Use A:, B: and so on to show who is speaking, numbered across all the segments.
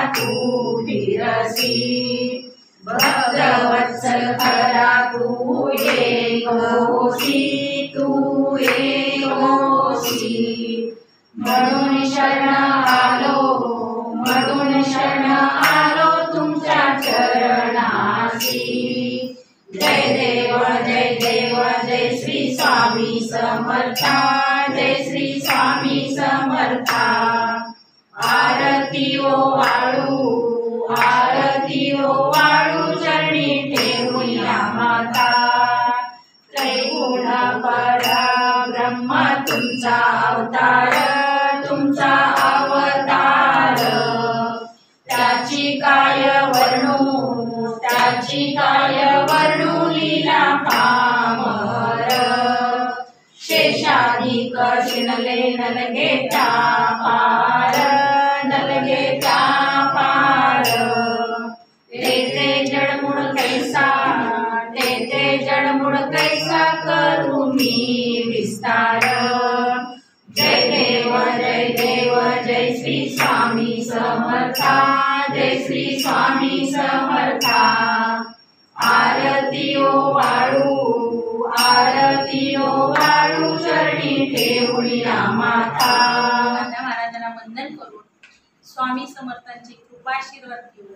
A: तू फिरसी, भद्रवत्सल खरा तू एक होसी, तू एक होसी। म्हणून शरण आलो, म्हणून शरण आलो तुमच्या चरणासी। जय देव जय देव जय श्री स्वामी समर्था, जय श्री स्वामी समर्था। आरती ओ वाळू, आरती ओ वाळू चरणी ठेवूया माता। त्रैगुण परब्रह्म तुमचा अवतार, तुमचा अवतार। त्याची काय वर्णू, त्याची काय वर्णू लीला पामर। शेषाधिक शिणले नलगे त्या पार, नलगे त्या पार। तेथे जडमुड कैसा, तेथे जडमुड कैसा करू मी विस्तार। जय देव जय देव जय श्री स्वामी समर्था, जय श्री स्वामी समर्था। आरती ओ वाळू, आरती ओ वाळू चरणी ठेवूया माता।
B: महाराजांना वंदन करून स्वामी समर्थांची कृपाशीर्वाद घेऊन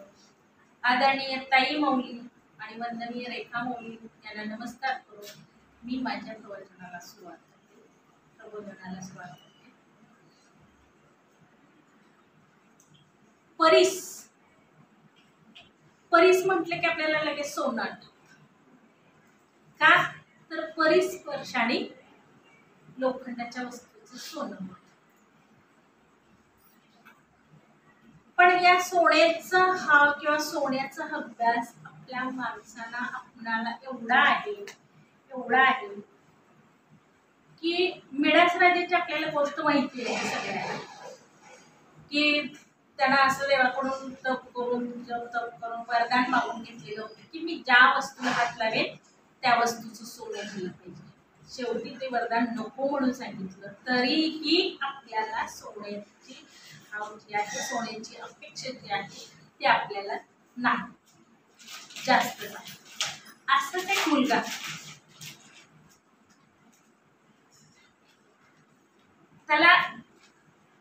B: आदरणीय ताई मौली आणि वंदनीय रेखा मौली यांना नमस्कार करून मी माझ्या प्रवचनाला सुरुवात करते, प्रबोधनाला सुरुवात करते। परीस, परीस म्हटले की आपल्याला लगेच सोनं आठवतं का, तर परीस स्पर्शाने लोखंडाच्या वस्तूचं सोनं होतं। पण या सोन्याचा हा किंवा सोन्याचा अभ्यास आपल्या माणसाला आपणाला एवढा आहे, एवढा आहे की मिडास राजाची आपल्याला गोष्ट माहिती आहे सगळ्यांना, की त्यांना असं देवाकडून तप करून जप तप करून वरदान मागून घेतलेलं होतं की मी ज्या वस्तूला हात लावेल त्या वस्तूचं सोनं झालं पाहिजे। शेवटी ते वरदान नको म्हणून सांगितलं, तरीही आपल्याला सोन्याची आवडी आहे, सोन्याची अपेक्षा जी आहे ती आपल्याला नाही, जास्त नाही। असंच एक मुलगा त्याला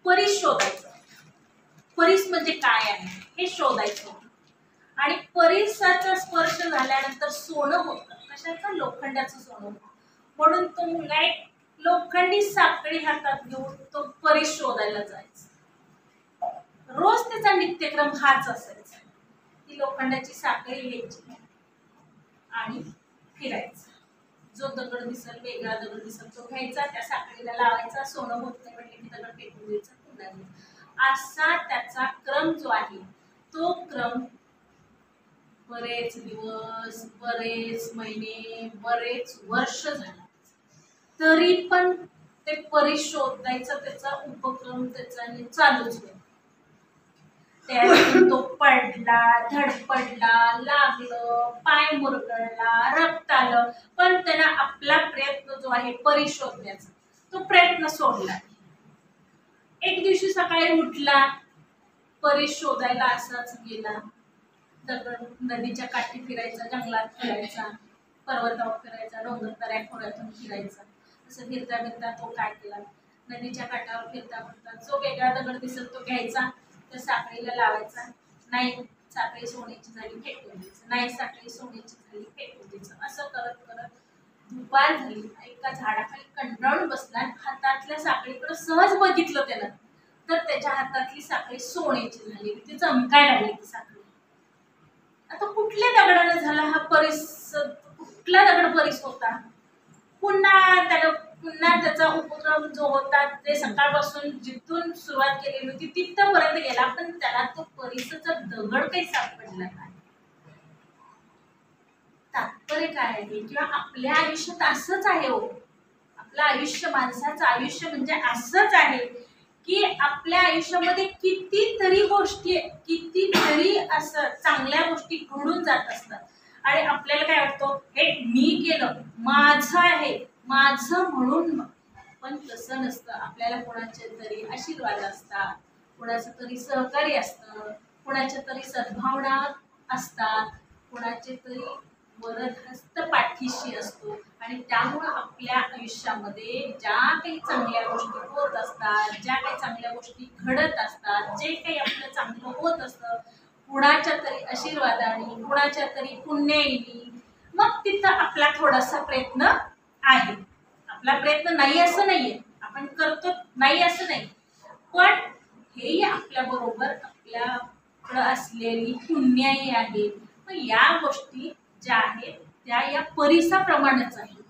B: परीस शोधायचं, परीस म्हणजे काय आहे हे शोधायचं आणि परीसाचा स्पर्श झाल्यानंतर सोनं होतं, कशाचं, लोखंडाचं सोनं होतं। म्हणून तो मुलगा एक लोखंडी साखळी हातात घेऊन तो परीस शोधायला जायचा। रोज त्याचा नित्यक्रम हाच असायचा, ती लोखंडाची साखळी घ्यायची आणि फिरायचा। जो दगड दिसेल, वेगळा दगड दिसेल तो घ्यायचा, त्या साखळीला लावायचा, सोनं होत नाही म्हणजे की दगड फेकून द्यायचा, पुन्हा घ्यायचा। असा त्याचा क्रम जो आहे तो क्रम बरेच दिवस, बरेच महिने, बरेच वर्ष झाला, तरी पण ते परीस शोधायचा त्याचा उपक्रम त्याचा चालूच होता। त्यातून तो पडला, धडपडला, लागलं, पाय मुरगळला, रक्त आलं, पण त्याला आपला प्रयत्न जो आहे परीस शोधण्याचा तो प्रयत्न सोडला। एक दिवशी सकाळी उठला, परीस शोधायला असाच गेला, दगड नदीच्या काठी फिरायचा, जंगलात फिरायचा, पर्वतावर फिरायचा, डोंगर खोऱ्यातून फिरायचा। असं फिरता फिरता तो काय केला, नदीच्या काठावर फिरता फिरता जो वेगळा दगड दिसत तो घ्यायचा, त्या साखळीला लावायचा, नाही साखळी सोन्याची झाली फेकून द्यायचं, नाही साखळी सोन्याची झाली फेकून द्यायचं। असं करत करत दुपार झाली, एका झाडाखाली कंटाळून बसला, हातातल्या साखळीकडे सहज बघितलं त्यानं तर त्याच्या हातातली साखळी सोन्याची झाली, ती चमकायला लागली ती साखळी। आता कुठल्या दगडाने झाला हा परीस, कुठला दगड परीस होता? पुन्हा त्याचा उपक्रम जो होता ते सकाळपासून जिथून सुरुवात केलेली होती तिथपर्यंत गेला, पण त्याला तो परीसचा दगड काही सापडला नाही। तात्पर्य काय आहे किंवा आपल्या आयुष्यात असंच आहे हो, आपलं आयुष्य, माणसाचं आयुष्य म्हणजे असंच आहे की आपल्या आयुष्यामध्ये कितीतरी गोष्टी, कितीतरी असं चांगल्या गोष्टी घडून जात असतात आणि आपल्याला काय वाटतं हे मी केलं, माझं आहे, माझं म्हणून, पण तसं नसतं। आपल्याला कोणाचे तरी आशीर्वाद असतात, कोणाचं तरी सहकार्य असतं, कोणाच्या तरी सद्भावना असतात, कोणाचे तरी वरदहस्त पाठीशी असतो आणि त्यामुळे आपल्या आयुष्यामध्ये ज्या काही चांगल्या गोष्टी होत असतात, ज्या काही चांगल्या गोष्टी घडत असतात, जे काही आपलं चांगलं होत असतं कुणाच्या तरी आशीर्वादाने, कुणाच्या तरी पुण्याईने, मग तिथं आपला थोडासा प्रयत्न आहे. आपला प्रयत्न नाही असं नाहीये, आपण करतो नाही असं नाही, पण हेही आपल्या बरोबर आपल्याकडं असलेली पुण्याई आहे. मग या गोष्टी ज्या आहेत त्या या परिसाप्रमाणेच आहेत.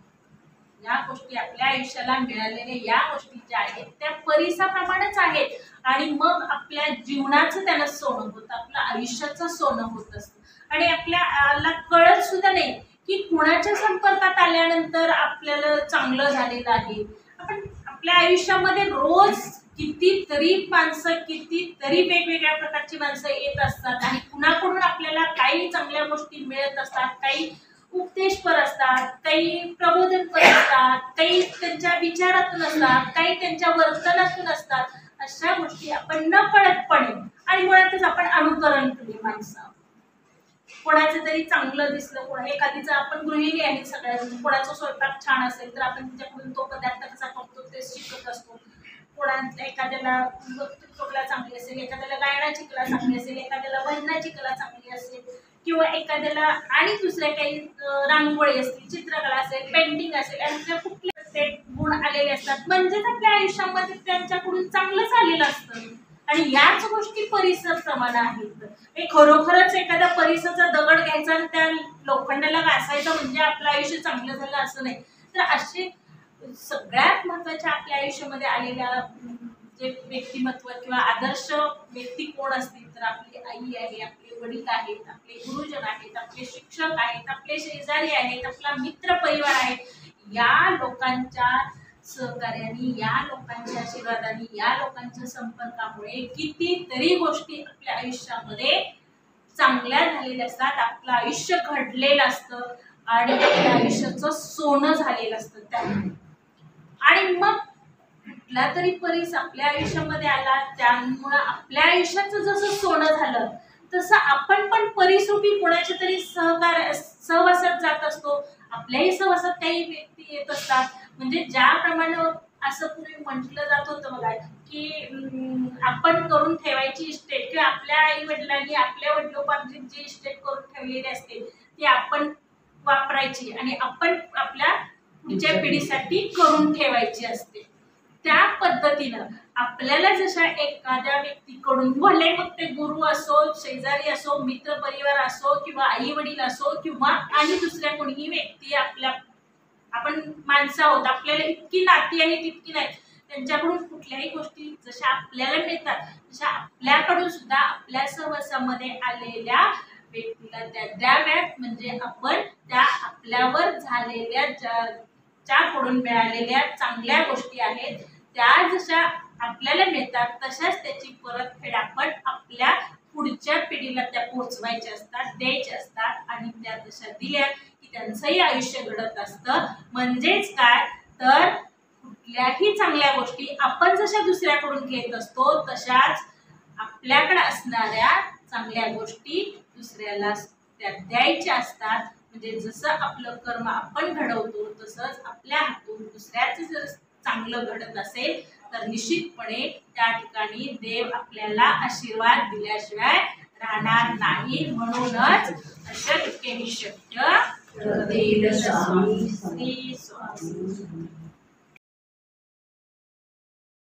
B: या गोष्टी आपल्या आयुष्याला मिळालेल्या या गोष्टी ज्या आहेत त्या परिसाप्रमाणेच आहेत आणि मग आपल्या जीवनाचं त्यानं सोनं होतं, आपलं आयुष्याचं सोनं होत असतं आणि आपल्याला कळत सुद्धा नाही की कुणाच्या संपर्कात आल्यानंतर आपल्याला चांगलं झालेलं आहे. आपण आपल्या आयुष्यामध्ये रोज कितीतरी माणसं, कितीतरी वेगवेगळ्या प्रकारची माणसं येत असतात आणि कुणाकडून आपल्याला काही चांगल्या गोष्टी मिळत असतात, काही उपदेशपर असतात, काही प्रबोधनपर असतात, काही त्यांच्या विचारातून असतात, काही त्यांच्या वर्तनातून असतात. अशा गोष्टी आपण न कळतपणे आणि मुळातच आपण अनुकरण केले माणसं. कोणाचं तरी चांगलं दिसलं, कोणा एखादीचं आपण गृहिणी आहे सगळ्यांनी, कोणाचा स्वयंपाक छान असेल तर आपण तिच्याकडून तो पदार्थ कसा करतो ते शिकत असतो. कोणाला एखाद्याला वक्तृत्व चांगली असेल, एखाद्याला गायनाची कला चांगली असेल, एखाद्याला भजनाची कला चांगली असेल किंवा एखाद्याला आणि दुसऱ्या काही रांगोळी असतील, चित्रकला असेल, पेंटिंग असेल, यांच्या कुठले प्रत्येक गुण आलेले असतात. म्हणजेच आपल्या आयुष्यामध्ये त्यांच्याकडून चांगलंच आलेलं असतं आणि याच गोष्टी परिसर प्रमाण आहेत. हे खरोखरच एखाद्या परिसरचा दगड घ्यायचा आणि त्या लोखंडाला घासायचं म्हणजे आपलं आयुष्य चांगलं झालं असं नाही. तर असे सगळ्यात महत्वाच्या आपल्या आयुष्यामध्ये आलेल्या जे व्यक्तिमत्व किंवा आदर्श व्यक्ती कोण असतील तर आपली आई आहे, आपले वडील आहेत, आपले गुरुजन आहेत, आपले शिक्षक आहेत, आपले शेजारी आहेत, आपला मित्र परिवार आहे. या लोकांच्या सहकार्याने, या लोकांच्या आशीर्वादाने, या लोकांच्या संपर्कामुळे कितीतरी गोष्टी आपल्या आयुष्यामध्ये चांगल्या झालेल्या असतात. आपलं आयुष्य घडलेलं असतं आणि आपल्या आयुष्याचं सोनं झालेलं असतं त्यामुळे. आणि मग कुठला तरी परिस आपल्या आयुष्यामध्ये आला त्यामुळं आपल्या आयुष्याचं जसं सोनं झालं तसं आपण पण परिसरूपी कोणाच्या तरी सहवासात जात असतो. आपल्याही सहवासात काही व्यक्ती येत असतात. म्हणजे ज्याप्रमाणे असं पूर्वी म्हटलं जात होतं बघा की आपण करून ठेवायची इस्टेट किंवा आपल्या आई वडिलांनी आपल्या वडिलोपार्जित जी इस्टेट करून ठेवलेली असते ती आपण वापरायची आणि आपण आपल्या पुढच्या पिढीसाठी करून ठेवायची असते. त्या पद्धतीनं आपल्याला जशा एखाद्या व्यक्तीकडून, भले मग ते गुरु असो, शेजारी असो, मित्र परिवार असो किंवा आई वडील असो किंवा आणि दुसऱ्या कोणीही व्यक्ती, आपण माणसं आहोत, आपल्याला इतकी नाती आहे तितकी नाही, त्यांच्याकडून कुठल्याही गोष्टी जशा आपल्याला मिळतात तशा आपल्याकडून सुद्धा आपल्या सहवासामध्ये आलेल्या व्यक्तीला त्या द्याव्यात. म्हणजे आपण त्या आपल्यावर झालेल्या ज्याकडून मिळालेल्या चांगल्या गोष्टी आहेत त्या जशा आपल्याला मिळतात तशाच त्याची परतफेड आपण आपल्या पुढच्या पिढीला त्या पोहोचवायच्या असतात, द्यायच्या असतात आणि त्या तशा दिल्या की त्यांचंही आयुष्य घडत असतं. म्हणजेच काय तर कुठल्याही चांगल्या गोष्टी आपण जशा दुसऱ्याकडून घेत असतो तशाच आपल्याकडे असणाऱ्या चांगल्या गोष्टी दुसऱ्याला त्या द्यायच्या असतात. म्हणजे जसं आपलं कर्म आपण घडवतो तसंच आपल्या हातून दुसऱ्याचं जर चांगलं घडत असेल तर निश्चितपणे त्या ठिकाणी देव आपल्याला आशीर्वाद दिल्याशिवाय राहणार नाही. म्हणूनच अशक्य ही शक्य श्री स्वामी.